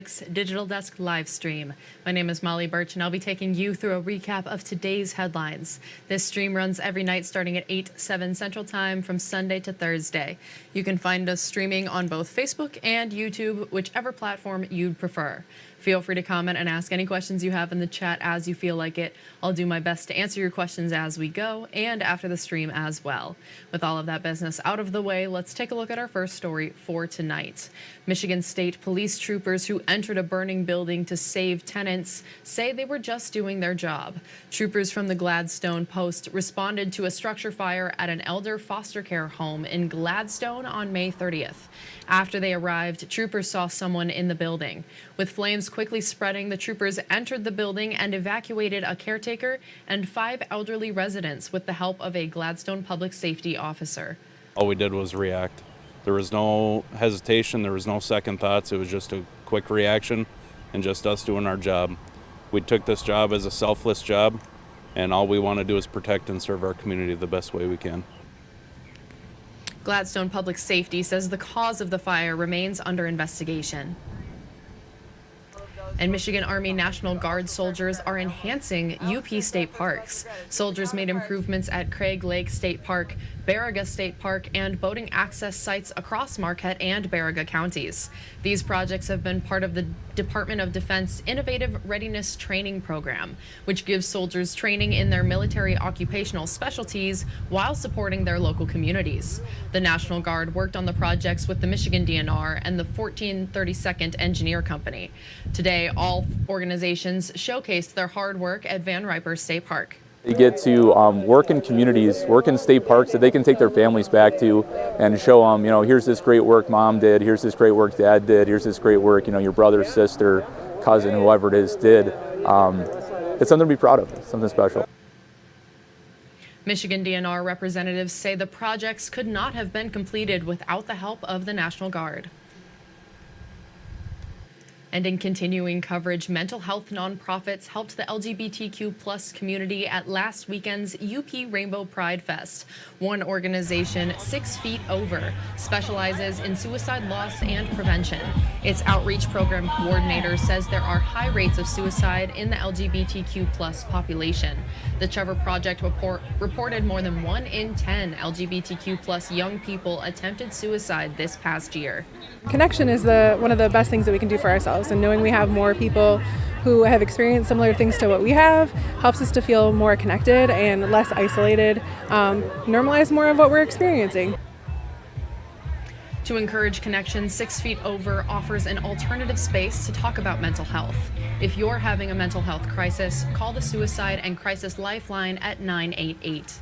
TV6 Digital Desk live stream. My name is Molly Birch, and I'll be taking you through a recap of today's headlines. This stream runs every night starting at 7 Central Time from Sunday to Thursday. You can find us streaming on both Facebook and YouTube, whichever platform you'd prefer. Feel free to comment and ask any questions you have in the chat as you feel like it. I'll do my best to answer your questions as we go and after the stream as well. With all of that business out of the way, let's take a look at our first story for tonight. Michigan State police troopers who entered a burning building to save tenants say they were just doing their job. Troopers from the Gladstone Post responded to a structure fire at an elder foster care home in Gladstone on May 30th. After they arrived, troopers saw someone in the building. With flames quickly spreading, the troopers entered the building and evacuated a caretaker and 5 elderly residents with the help of a Gladstone public safety officer. All we did was react. There was no hesitation, there was no second thoughts. It was just a quick reaction and just us doing our job. We took this job as a selfless job, and all we want to do is protect and serve our community the best way we can. Gladstone Public Safety says the cause of the fire remains under investigation. And Michigan Army National Guard soldiers are enhancing UP state parks. Soldiers made improvements at Craig Lake State Park, Baraga State Park, and boating access sites across Marquette and Baraga counties. These projects have been part of the Department of Defense Innovative Readiness Training Program, which gives soldiers training in their military occupational specialties while supporting their local communities. The National Guard worked on the projects with the Michigan DNR and the 1432nd Engineer Company. Today, all organizations showcased their hard work at Van Riper State Park. They get to work in communities, work in state parks that they can take their families back to and show them, here's this great work mom did, here's this great work dad did, here's this great work, your brother, sister, cousin, whoever it is did. It's something to be proud of, it's something special. Michigan DNR representatives say the projects could not have been completed without the help of the National Guard. And in continuing coverage, mental health nonprofits helped the LGBTQ plus community at last weekend's UP Rainbow Pride Fest. One organization, 6 Feet Over, specializes in suicide loss and prevention. Its outreach program coordinator says there are high rates of suicide in the LGBTQ plus population. The Trevor Project reported more than 1 in 10 LGBTQ plus young people attempted suicide this past year. Connection is one of the best things that we can do for ourselves, and knowing we have more people who have experienced similar things to what we have helps us to feel more connected and less isolated, normalize more of what we're experiencing. To encourage connection, 6 Feet Over offers an alternative space to talk about mental health. If you're having a mental health crisis, call the Suicide and Crisis Lifeline at 988.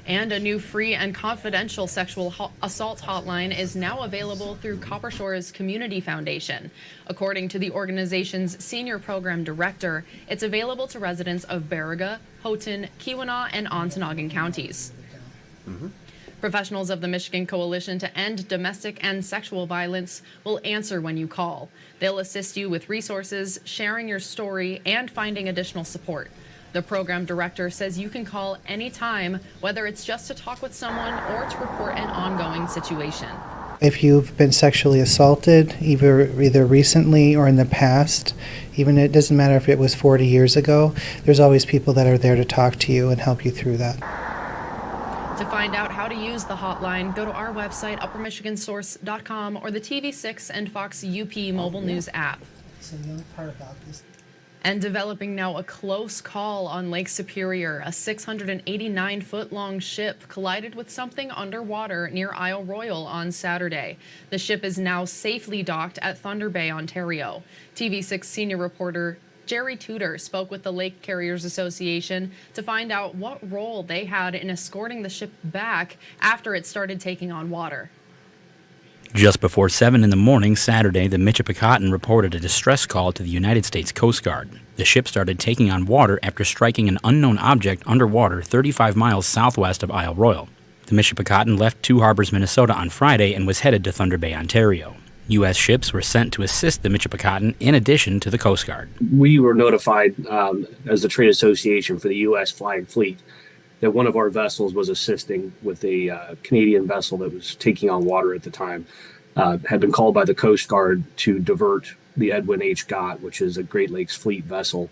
And a new free and confidential sexual assault hotline is now available through Copper Shore's Community Foundation. According to the organization's senior program director, it's available to residents of Baraga, Houghton, Keweenaw, and Ontonagon counties. Professionals of the Michigan Coalition to End Domestic and Sexual Violence will answer when you call. They'll assist you with resources, sharing your story, and finding additional support. The program director says you can call anytime, whether it's just to talk with someone or to report an ongoing situation. If you've been sexually assaulted, either recently or in the past, even it doesn't matter if it was 40 years ago, there's always people that are there to talk to you and help you through that. To find out how to use the hotline, go to our website, uppermichigansource.com, or the TV6 and Fox UP mobile news app. So the only part about this. And developing now, a close call on Lake Superior. A 689-foot-long ship collided with something underwater near Isle Royale on Saturday. The ship is now safely docked at Thunder Bay, Ontario. TV6 senior reporter Jerry Tudor spoke with the Lake Carriers Association to find out what role they had in escorting the ship back after it started taking on water. Just before 7 in the morning Saturday, the Michipicoten reported a distress call to the United States Coast Guard. The ship started taking on water after striking an unknown object underwater 35 miles southwest of Isle Royale. The Michipicoten left Two Harbors, Minnesota on Friday and was headed to Thunder Bay, Ontario. U.S. ships were sent to assist the Michipicoten in addition to the Coast Guard. We were notified as the Trade Association for the U.S. Flying Fleet that one of our vessels was assisting with a Canadian vessel that was taking on water at the time. had been called by the Coast Guard to divert the Edwin H. Gott, which is a Great Lakes Fleet vessel,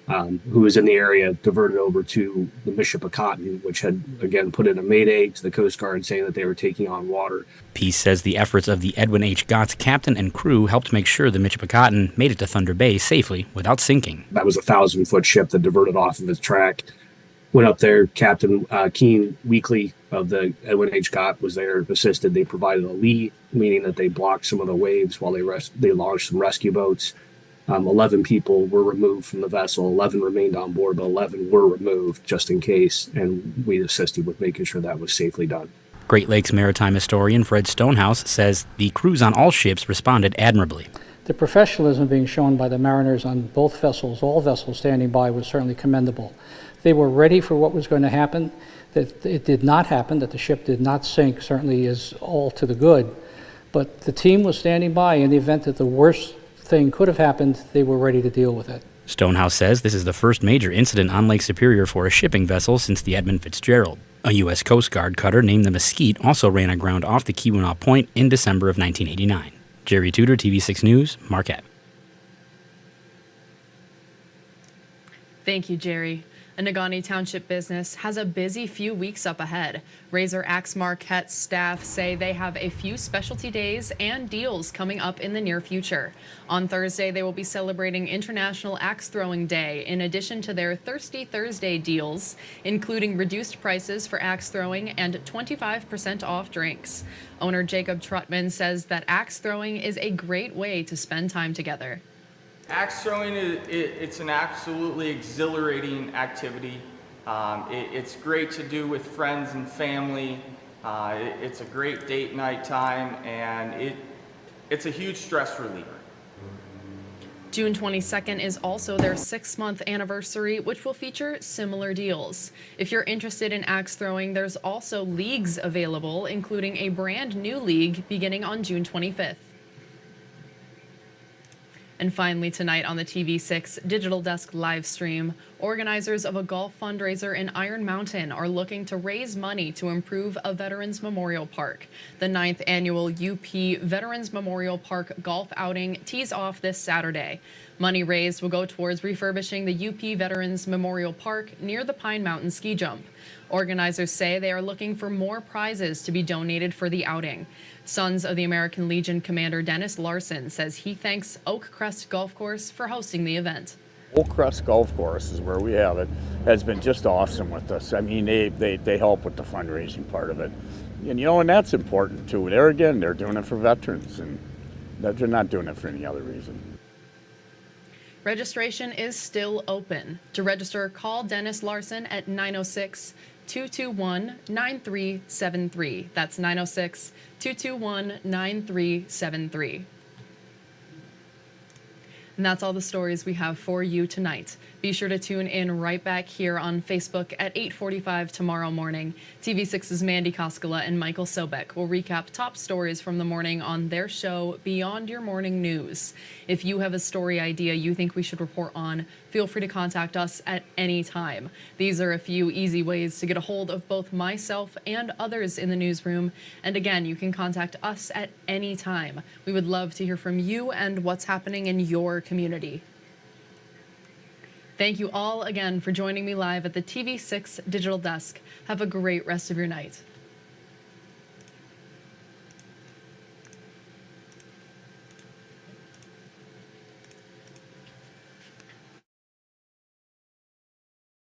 who was in the area, diverted over to the Michipicoten, which had, again, put in a mayday to the Coast Guard saying that they were taking on water. Peace says the efforts of the Edwin H. Gott's captain and crew helped make sure the Michipicoten made it to Thunder Bay safely without sinking. That was a 1,000-foot ship that diverted off of its track. Went up there. Captain Keen Weekly of the Edwin H. Gott was there, assisted. They provided a lee, meaning that they blocked some of the waves while they launched some rescue boats. 11 people were removed from the vessel. 11 remained on board, but 11 were removed just in case, and we assisted with making sure that was safely done. Great Lakes maritime historian Fred Stonehouse says the crews on all ships responded admirably. The professionalism being shown by the mariners on both vessels, all vessels standing by, was certainly commendable. They were ready for what was going to happen. That it did not happen, that the ship did not sink, certainly is all to the good. But the team was standing by in the event that the worst thing could have happened. They were ready to deal with it. Stonehouse says this is the first major incident on Lake Superior for a shipping vessel since the Edmund Fitzgerald. A U.S. Coast Guard cutter named the Mesquite also ran aground off the Keweenaw Point in December of 1989. Jerry Tudor, TV6 News, Marquette. Thank you, Jerry. A Negaunee Township business has a busy few weeks up ahead. Razor Axe Marquette staff say they have a few specialty days and deals coming up in the near future. On Thursday, they will be celebrating International Axe Throwing Day in addition to their Thirsty Thursday deals, including reduced prices for axe throwing and 25% off drinks. Owner Jacob Trutman says that axe throwing is a great way to spend time together. Axe throwing, it's an absolutely exhilarating activity. It's great to do with friends and family. It's a great date night time, and it's a huge stress reliever. June 22nd is also their 6-month anniversary, which will feature similar deals. If you're interested in axe throwing, there's also leagues available, including a brand new league beginning on June 25th. And finally tonight on the TV6 Digital Desk live stream, organizers of a golf fundraiser in Iron Mountain are looking to raise money to improve a Veterans Memorial Park. The 9th annual UP Veterans Memorial Park golf outing tees off this Saturday. Money raised will go towards refurbishing the UP Veterans Memorial Park near the Pine Mountain ski jump. Organizers say they are looking for more prizes to be donated for the outing. Sons of the American Legion Commander Dennis Larson says he thanks Oak Crest Golf Course for hosting the event. Oak Crest Golf Course is where we have it, has been just awesome with us. I mean, they help with the fundraising part of it. And and that's important too. They're doing it for veterans, and they're not doing it for any other reason. Registration is still open. To register, call Dennis Larson at 906-221-9373. That's 906-221-9373. And that's all the stories we have for you tonight. Be sure to tune in right back here on Facebook at 8:45 tomorrow morning. TV6's Mandy Koskela and Michael Sobek will recap top stories from the morning on their show Beyond Your Morning News. If you have a story idea you think we should report on, feel free to contact us at any time. These are a few easy ways to get a hold of both myself and others in the newsroom. And again, you can contact us at any time. We would love to hear from you and what's happening in your community. Thank you all again for joining me live at the TV6 Digital Desk. Have a great rest of your night.